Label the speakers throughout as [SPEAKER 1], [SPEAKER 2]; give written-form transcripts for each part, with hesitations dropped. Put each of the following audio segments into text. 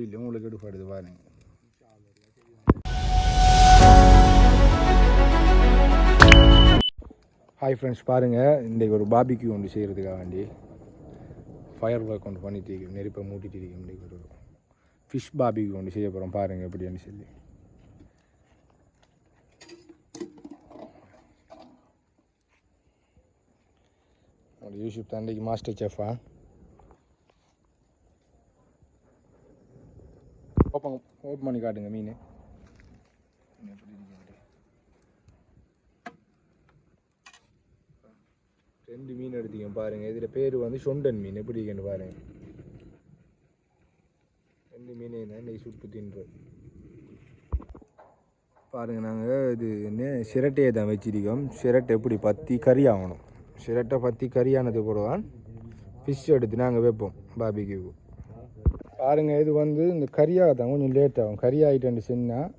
[SPEAKER 1] இல்லை உங்களுக்கு எடுப்படுது பாருங்க. ஹாய் ஃப்ரெண்ட்ஸ், பாருங்கள் இன்றைக்கு ஒரு பாபிக்யூ ஒன்று செய்கிறதுக்காக வேண்டி ஃபயர் ஒர்க் ஒன்று பண்ணிட்டு இருக்கோம். நெருப்பை மூட்டிட்டு இருக்கோம். இன்றைக்கு ஒரு ஃபிஷ் பாபிக்யூ ஒன்று செய்ய போகிறோம். பாருங்கள் எப்படின்னு சொல்லி. யூடியூப் தான் இன்றைக்கு மாஸ்டர் செஃப்பா. ஓப்பன் பண்ணி காட்டுங்க மீன் எப்படி இருக்கு. 2 மீன் எடுத்தீங்க பாருங்கள். இதில் பேர் வந்து சொண்டன் மீன். எப்படி இருக்குன்னு பாருங்கள். 2 மீன் தான் இன்றைக்கி சுட்டு தின்றோம். பாருங்கள், நாங்கள் இது என்ன சிரட்டையை தான் வச்சிருக்கோம். சிரட்டை எப்படி பற்றி கறி ஆகணும். சிரட்டை பற்றி கறியானது கூட தான் ஃபிஷ் எடுத்து நாங்கள் வைப்போம் பாபிக்கு. பாருங்கள், இது வந்து இந்த கறியாக தான் கொஞ்சம் லேட் ஆகும். கறி ஆகிட்டு சொன்னால்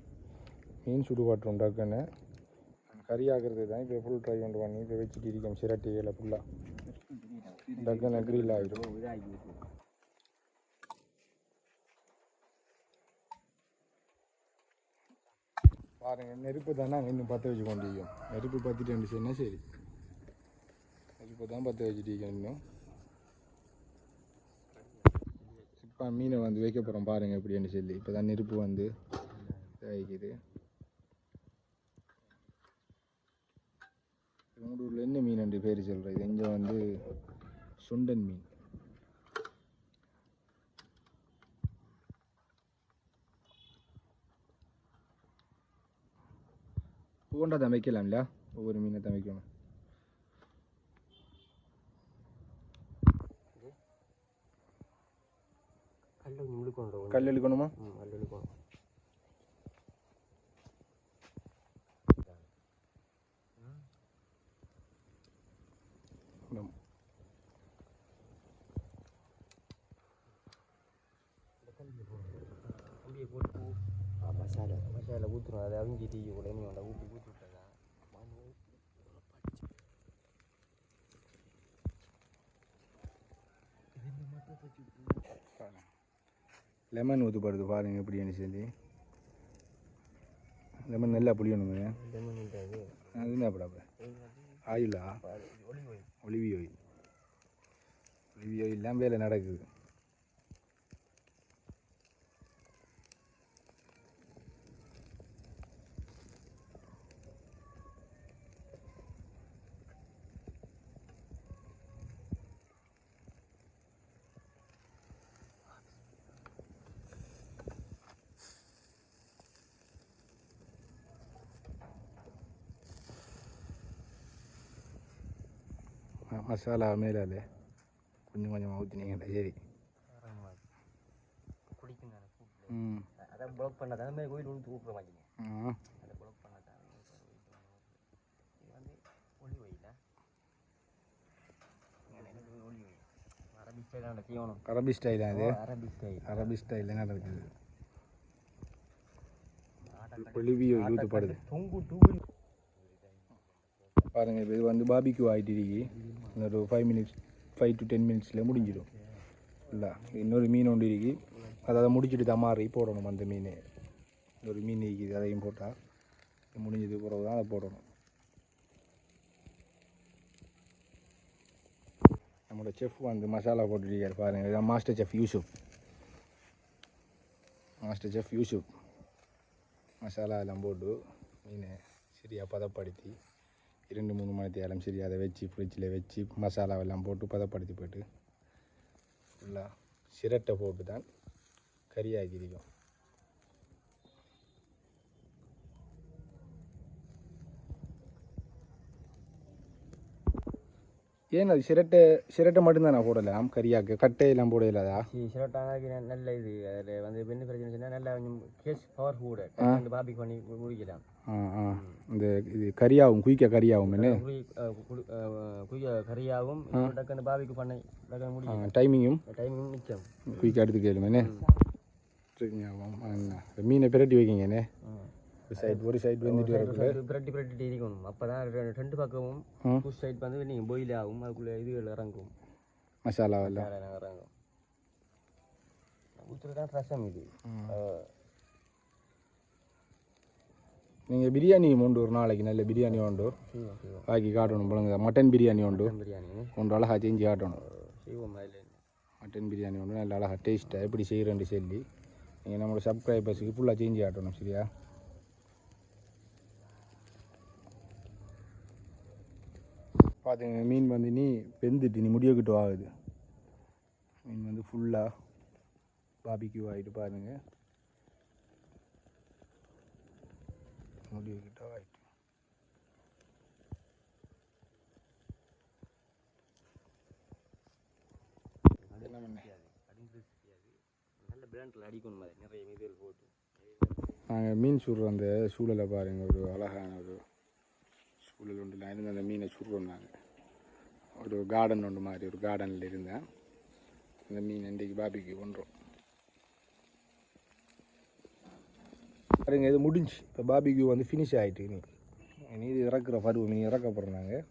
[SPEAKER 1] மீன் சுடு காட்டுறோம் டக்குன்னு. கறி ஆகிறது தான் இப்போ ஃபுல் ட்ரை கொண்டு பண்ணி இப்போ வச்சுட்டு இருக்கோம். சிரட்டைகளை ஃபுல்லாக டக்குன்னு கிரில் ஆகிடும். பாருங்கள், நெருப்பு தான் நாங்கள் இன்னும் பற்ற வச்சு கொண்டு இருக்கோம். நெருப்பு பற்றிட்டு சொன்னால் சரி. நெருப்பு தான் பற்ற வச்சுட்டு இருக்கோம் இன்னும். இப்போ மீனை வந்து வைக்க போகிறோம். பாருங்கள் எப்படின்னு சொல்லி. இப்போ தான் நெருப்பு வந்து வைக்குது. உங்களூரில் என்ன மீன் என்று பேர் சொல்கிறது? இங்கே வந்து சுண்டன் மீன். பூண்டா தான் வைக்கலாம் இல்லையா? ஒவ்வொரு மீனை தான் வைக்கணும். கல் இழுக்கணுமா? கல் இழுக்கணும். மசாலா ஊற்றுறோம். அதை அவிஞ்சி டீ கூட நீ வேண்டாம் ஊற்றி விட்டுருக்கா. லெமன் ஊற்றப்படுது பாருங்க எப்படின்னு சொல்லி. லெமன் நல்லா புளியணுங்க. லெமன் அது என்ன அப்படி ஆயிலா? ஒலிவி ஆயில். ஒலிவி ஆயில்லாம் வேலை நடக்குது. மசாலா மேலே கொஞ்சம் கொஞ்சமாக ஊற்றினீங்கடா. சரி, அதான் ப்ளாக் பண்ண தானே கோயில் ஊற்றி கூப்பிட மாட்டீங்க. அதை ப்ளாக் பண்ண தான் இது வந்து ஒளி ஒயில ஒளி ஒய் அரபி ஸ்டைலான செய்யணும். அரபி ஸ்டைலா? அது அரபி ஸ்டைல் என்ன இருக்குது? ஒலிவியோ ஊற்றப்படுது. பாருங்கள், இப்போ இது வந்து பாபிக்யூ ஆகிட்டு இருக்கு. இன்னொரு 5 to 10 மினிட்ஸில் முடிஞ்சிடும். இல்லை, இன்னொரு மீன் ஒன்று இருக்கு. அதை முடிச்சுட்டு தான் மாறி போடணும். அந்த மீன் இன்னொரு மீன் இருக்குது. அதையும் போட்டால் முடிஞ்சது பிறகு தான் அதை போடணும். நம்மளோட செஃப் வந்து மசாலா போட்டுருக்கார் பாருங்கள். இதுதான் master chef Yusuf. Master chef Yusuf masala எல்லாம் போட்டு மீனை சரியாக பதப்படுத்தி 2-3 மணி நேரம் சரி அதை வச்சு ஃப்ரிட்ஜில் வச்சு மசாலாவெல்லாம் போட்டு பதப்படுத்தி போட்டு ஃபுல்லாக சிரட்டை போட்டு தான் கறியாக்கிருக்கோம். ஏன் அது சிரட்டை மட்டும்தான் நான் போடலாம். கறியாக்கு கட்டையெல்லாம் போட இல்லாதா? சிரட்டாக நல்ல இது. அதில் வந்து பெண்ணு பிரச்சனை சொன்னால் நல்லா கொஞ்சம் கேஸ் பவர் கூட பாபிக் பண்ணி முடிக்கலாம். இந்த இது கறியாகும், குயிக்காக கறியாகும். என்ன குயிக்காக கறியாகும். டக்குன்னு பாபிக்கு பண்ண டக்குன்னு முடியும். டைமிங்கும் மிச்சம். குயிக்காக எடுத்து கேளுங்க. என்ன மீனை பிரட்டி வைக்கிங்க. என்ன ஒரு சைடு வந்துட்டு பிரட்டி இருக்கணும். அப்போ தான் 2 பக்கமும் புஷ் சைட் வந்து நீங்கள் பாயில் ஆகும். அதுக்குள்ளே இது இறங்கும். மசாலாவெல்லாம் இறங்கும்.
[SPEAKER 2] ஊற்றுறதான் ரசம் இது.
[SPEAKER 1] நீங்கள் பிரியாணி உண்டு ஒரு நாளைக்கு நல்ல பிரியாணி உண்டு ஆக்கி காட்டணும் போலங்க. மட்டன் பிரியாணி உண்டு
[SPEAKER 2] பிரியாணி
[SPEAKER 1] ஒன்று அழகாக செஞ்சு காட்டணும்.
[SPEAKER 2] செய்வோம். அதில்
[SPEAKER 1] மட்டன் பிரியாணி ஒன்று நல்ல அழகாக டேஸ்ட்டாக எப்படி செய்கிறேன்னு சொல்லி நீங்கள் நம்மளோட சப்ஸ்கிரைபர்ஸுக்கு ஃபுல்லாக செஞ்சு காட்டணும். சரியா? பார்த்துங்க, மீன் வந்து நீ வெந்துட்டு நீ முடியக்கிட்டு ஆகுது. மீன் வந்து ஃபுல்லாக பாபிக்யூ ஆகிட்டு பாருங்க. முடியக்கிட்ட ஆகிட்டு
[SPEAKER 2] அடிக்கணும் நிறைய மீதில் போட்டு
[SPEAKER 1] நாங்கள் மீன் சுடுற அந்த சூழலை பாருங்கள். ஒரு அழகான ஒரு சூழல் உண்டு. நான் இருந்து அந்த மீனை சுடுறோம். நாங்கள் ஒரு கார்டன் ஒன்று மாதிரி ஒரு கார்டனில் இருந்தேன். அந்த மீன் இன்றைக்கு பாபிக்கு கொண்டுறோம். பாருங்க, இது முடிஞ்சு இப்போ பாபிக்கு வந்து ஃபினிஷ் ஆகிட்டு. நீ இது இறக்குற பருவம் மீன் இறக்க போகிறோம். நாங்கள்